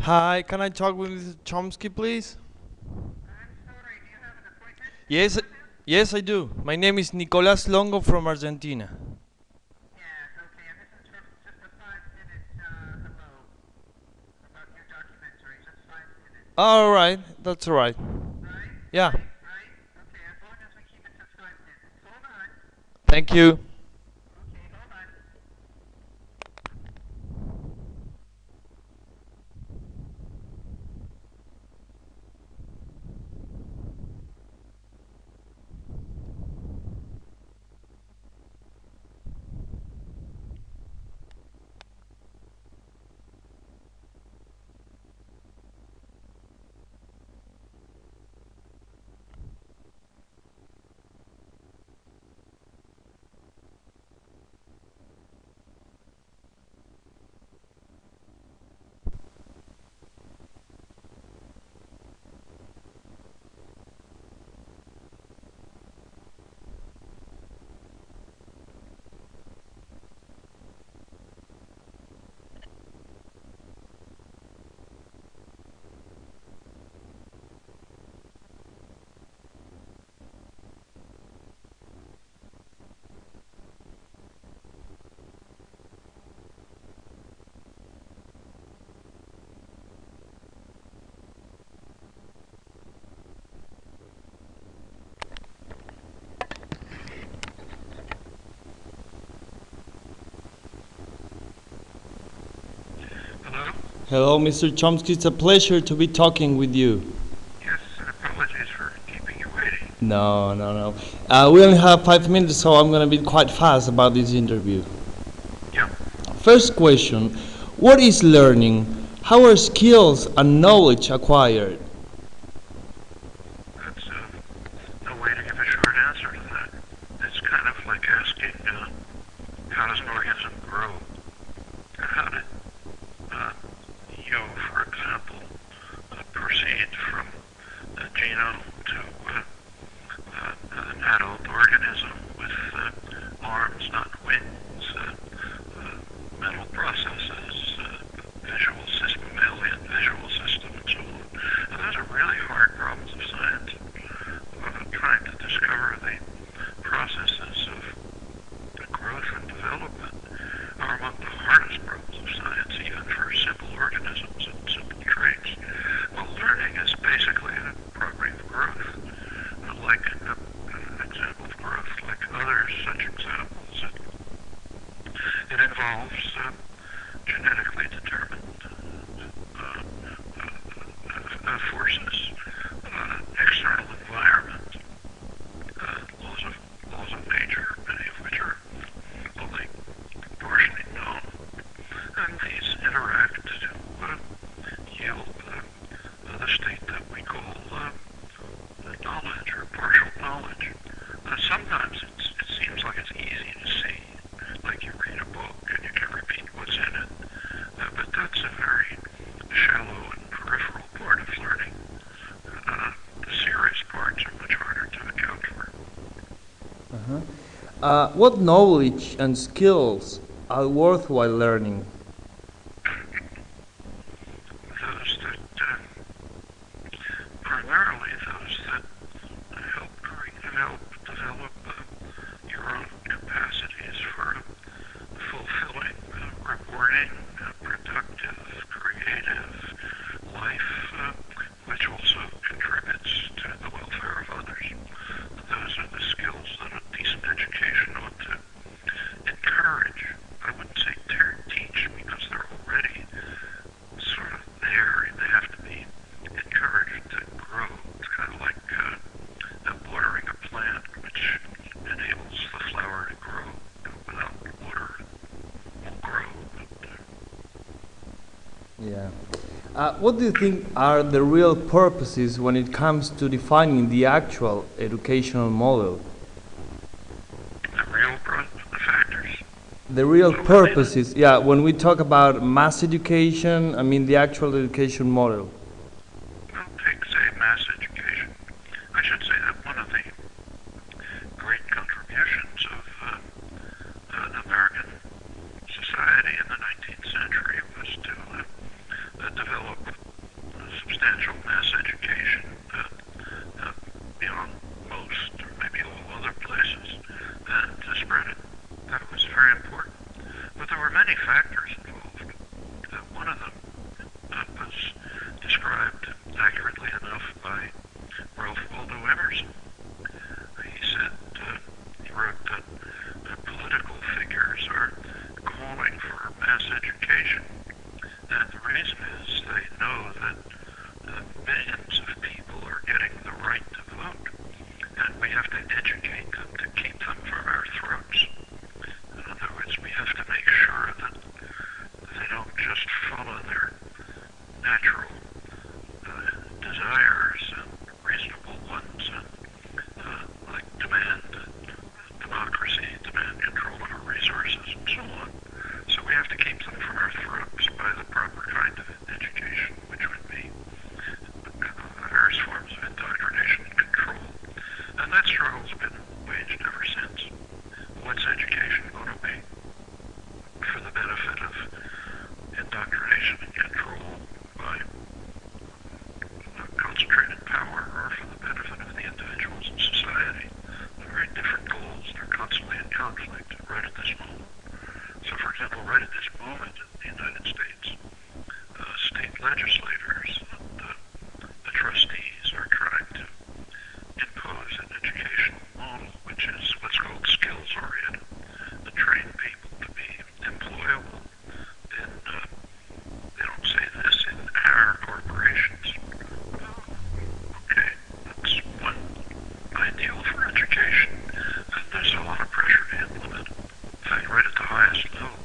Hi, can I talk with Mr. Chomsky, please? I'm sorry, do you have an appointment Yes, with him? yes, I do. My name is Nicolas Longo from Argentina. Yeah, okay, and this is for just a 5-minute hello about your documentary, just 5 minutes. All right, that's all right. Right? Yeah, Right? Right? Okay, as long as we keep it to 5 minutes. Hold on. thank you. Okay, hold on. Hello? Hello, Mr. Chomsky. It's a pleasure to be talking with you. Yes, and apologies for keeping you waiting. No, no, no. We only have 5 minutes, so I'm going to be quite fast about this interview. Yep. First question: what is learning? How are skills and knowledge acquired? That's no way to give a short answer to that. It's kind of like asking, how does an organism grow? How did you, for example, proceed from a genome to an adult organism with arms, not wings, mental processes, visual system, mammalian visual system, and so on. And those are really hard problems of science. Trying to discover the processes of growth and development are among the hardest problems of science, even for simple organisms and simple traits. Well, learning is basically a property of growth. Like an example of growth, like other such examples, it involves genetically determined forces, external environment, laws of nature, many of which are only partially known, and these interact to yield the state that we call knowledge or partial knowledge. Sometimes it seems like it's easy to see, like you read a book and you can repeat what's in it, but that's a very shallow and peripheral part of learning. The serious parts are much harder to account for. What knowledge and skills are worthwhile learning? Those that, primarily those that help develop your own capacities for fulfilling, rewarding, productive, creative life, which also contributes to the welfare of others. Those are the skills that a decent education ought to encourage. I wouldn't say teach, because they're already sort of there. They have to be encouraged to grow. It's kind of like watering a plant, which enables the flower to grow. Without water, it won't grow. Yeah. What do you think are the real purposes when it comes to defining the actual educational model? The real factors. The real So purposes, yeah, when we talk about mass education, I mean the actual education model. well, take, say, mass education. I should say that one of the great contributions of American society in the 19th century was to develop conflict right at this moment. So, for example, right at this moment in the United States, state legislators and the trustees are trying to impose an educational model which is what's called skills-oriented, to train people to be employable in, they don't say this, in our corporations. Okay, that's one ideal for education, and there's a lot of pressure to implement it. In fact, right at the highest level,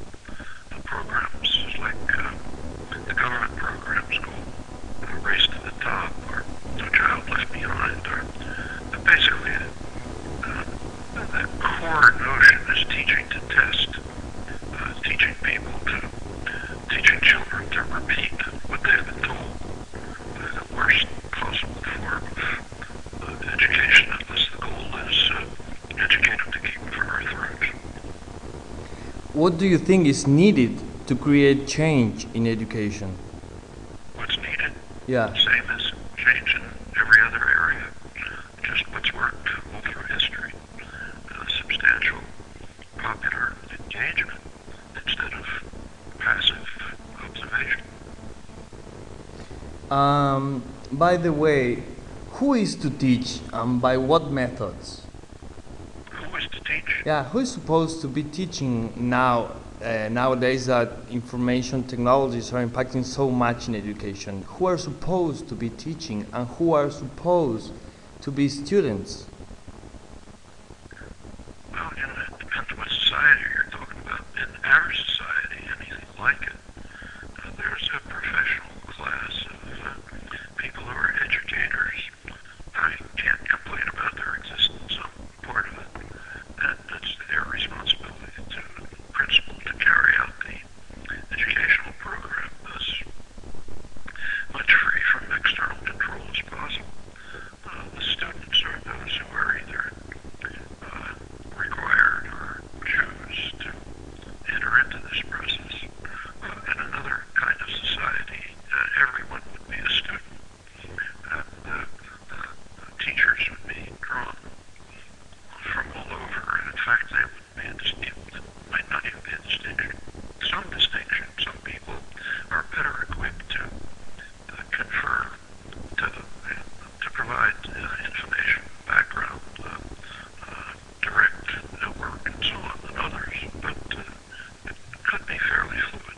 the programs like the government programs called Race to the Top or No Child Left Behind are basically the core notion is teaching to test, teaching people to, teaching children to repeat what they've been told. The worst possible form of education, unless the goal is educate them to keep them from our throats. What do you think is needed to create change in education? What's needed? Yeah. Same as change in every other area. Just what's worked all through history. Substantial, popular engagement instead of passive observation. By the way, who is to teach and by what methods? Who is to teach? Yeah, who is supposed to be teaching now? Nowadays that information technologies are impacting so much in education. Who are supposed to be teaching and who are supposed to be students? Well, it depends what society you're talking about. In our society, anything like it, there's a professional class of people who are educators. I can't complain about their existence. I'm part of it. And it's their responsibility to principal to carry out the educational program as much free from external control as possible. The students are those who are either required or choose to enter into this process. In another kind of society, everyone would be a student, and teachers would be drawn from all over. In fact, they would be a distinction. Might not even be a distinction. Some distinction. Some people are better equipped to confer, to provide information, background, direct work, and so on than others. But it could be fairly fluid.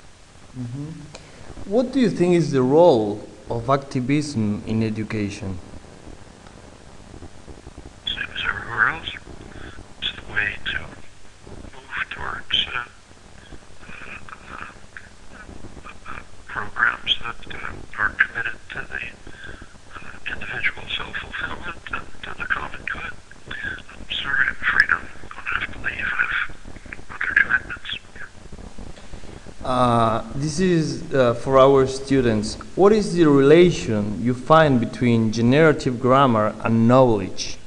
What do you think is the role of activism in education? Same as everywhere else. It's the way to move towards programs that are committed to the individual self-fulfillment and to the common good. I'm sorry, I'm afraid I'm going to have to leave. I have other commitments. This is for our students. What is the relation you find between generative grammar and knowledge?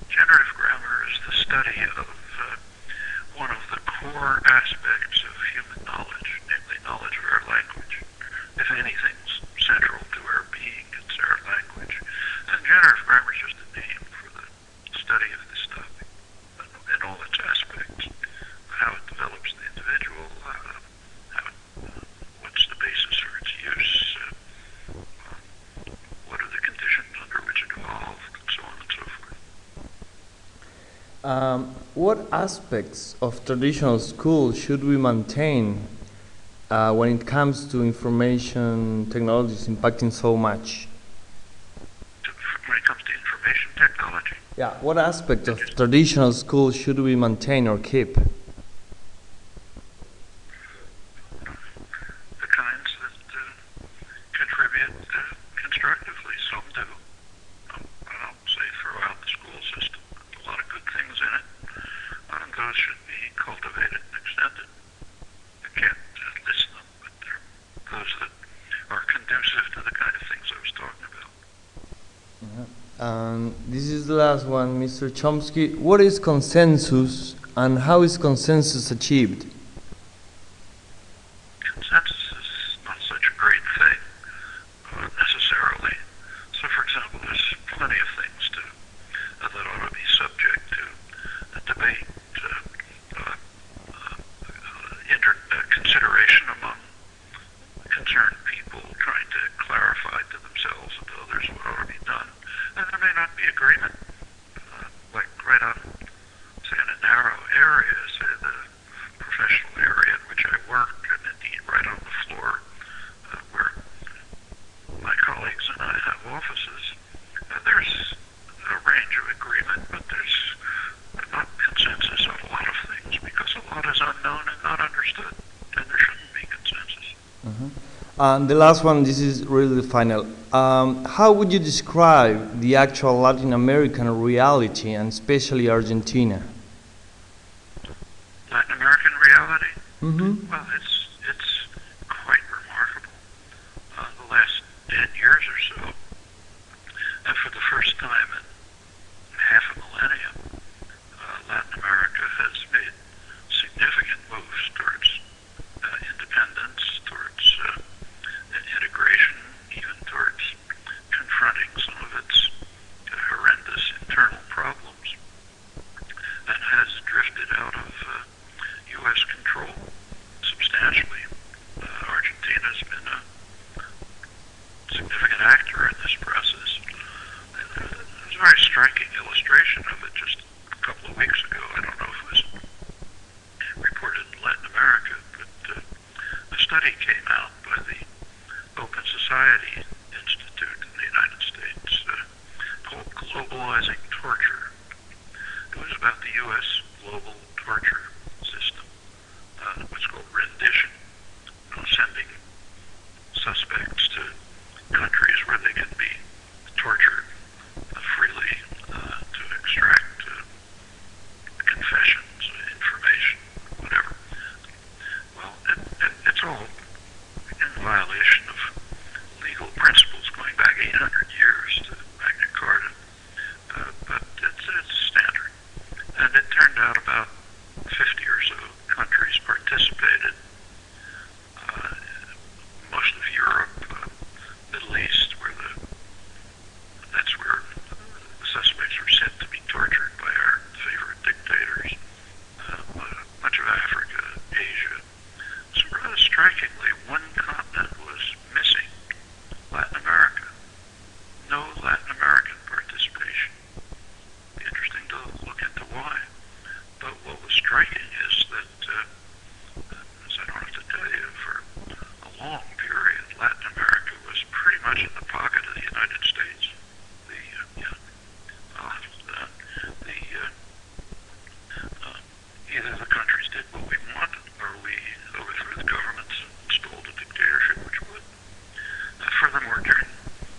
Generative grammar is the study of one of the core aspects of human knowledge, namely knowledge of our language. If anything's central to our being, it's our language. And generative grammar is just a name for the study of this topic in all its aspects. How it develops the individual, what's the basis for its use, what are the conditions under which it evolved, and so on and so forth. What aspects of traditional school should we maintain when it comes to information technologies impacting so much? When it comes to information technology, Yeah, what aspect of traditional school should we maintain or keep? the kinds that contribute constructively, some do. I'll say throughout the school system, a lot of good things in it, and those should be cultivated and extended. I can't list them, but they're those that are conducive to the kind of things I was talking about. This is the last one, Mr. Chomsky. What is consensus and how is consensus achieved? Consensus is not such a great thing, necessarily. So, for example, there's plenty of things that ought to be subject to the debate And the last one, this is really the final. How would you describe the actual Latin American reality, and especially Argentina? Latin American reality? Mm-hmm. Well, it's quite remarkable. The last 10 years or so, and for the first time in half a millennium, Latin America has made significant moves towards independence, towards integration, even towards confronting some of its horrendous internal problems, and has drifted out of U.S. control substantially. Argentina's been a significant actor in this process. There's a very striking illustration of it just a couple of weeks ago. I don't know if it was reported in Latin America, but a study came out by the Open Society Institute in the United States called Globalizing Torture. It was about the U.S. global torture system, what's called rendition, sending suspects to countries where they can be tortured freely to extract confessions, information, whatever. Well, it's all in violation of legal principles going back 800 years to Magna Carta, but it's standard. And it turned out about 50 or so countries participated. Most of Europe, Middle East, that's where the suspects were sent to be tortured by our favorite dictators. Much of Africa, Asia. So rather strikingly, one continent was missing: Latin America. No Latin American participation. Be interesting to look into why. But what was striking is that, as I don't have to tell you, for a long period, Latin America was pretty much in the pocket of the United States. Either the countries did what we wanted, or we overthrew the governments and installed a dictatorship, which would. Furthermore, during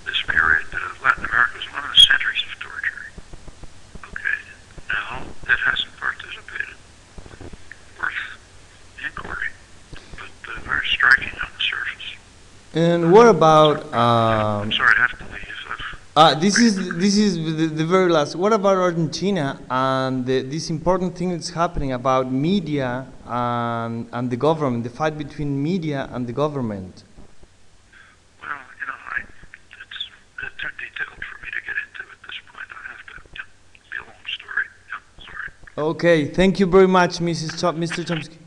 this period, Latin America was one of the centers of torture. Okay, now it hasn't participated. Worth inquiry, but very striking on the surface. And what about? I'm sorry, I have to leave. This is the very last. What about Argentina and this important thing that's happening about media and the government, the fight between media and the government? Well, it's too detailed for me to get into at this point. I have to. Be a long story. Sorry. Okay, thank you very much, Mr. Chomsky.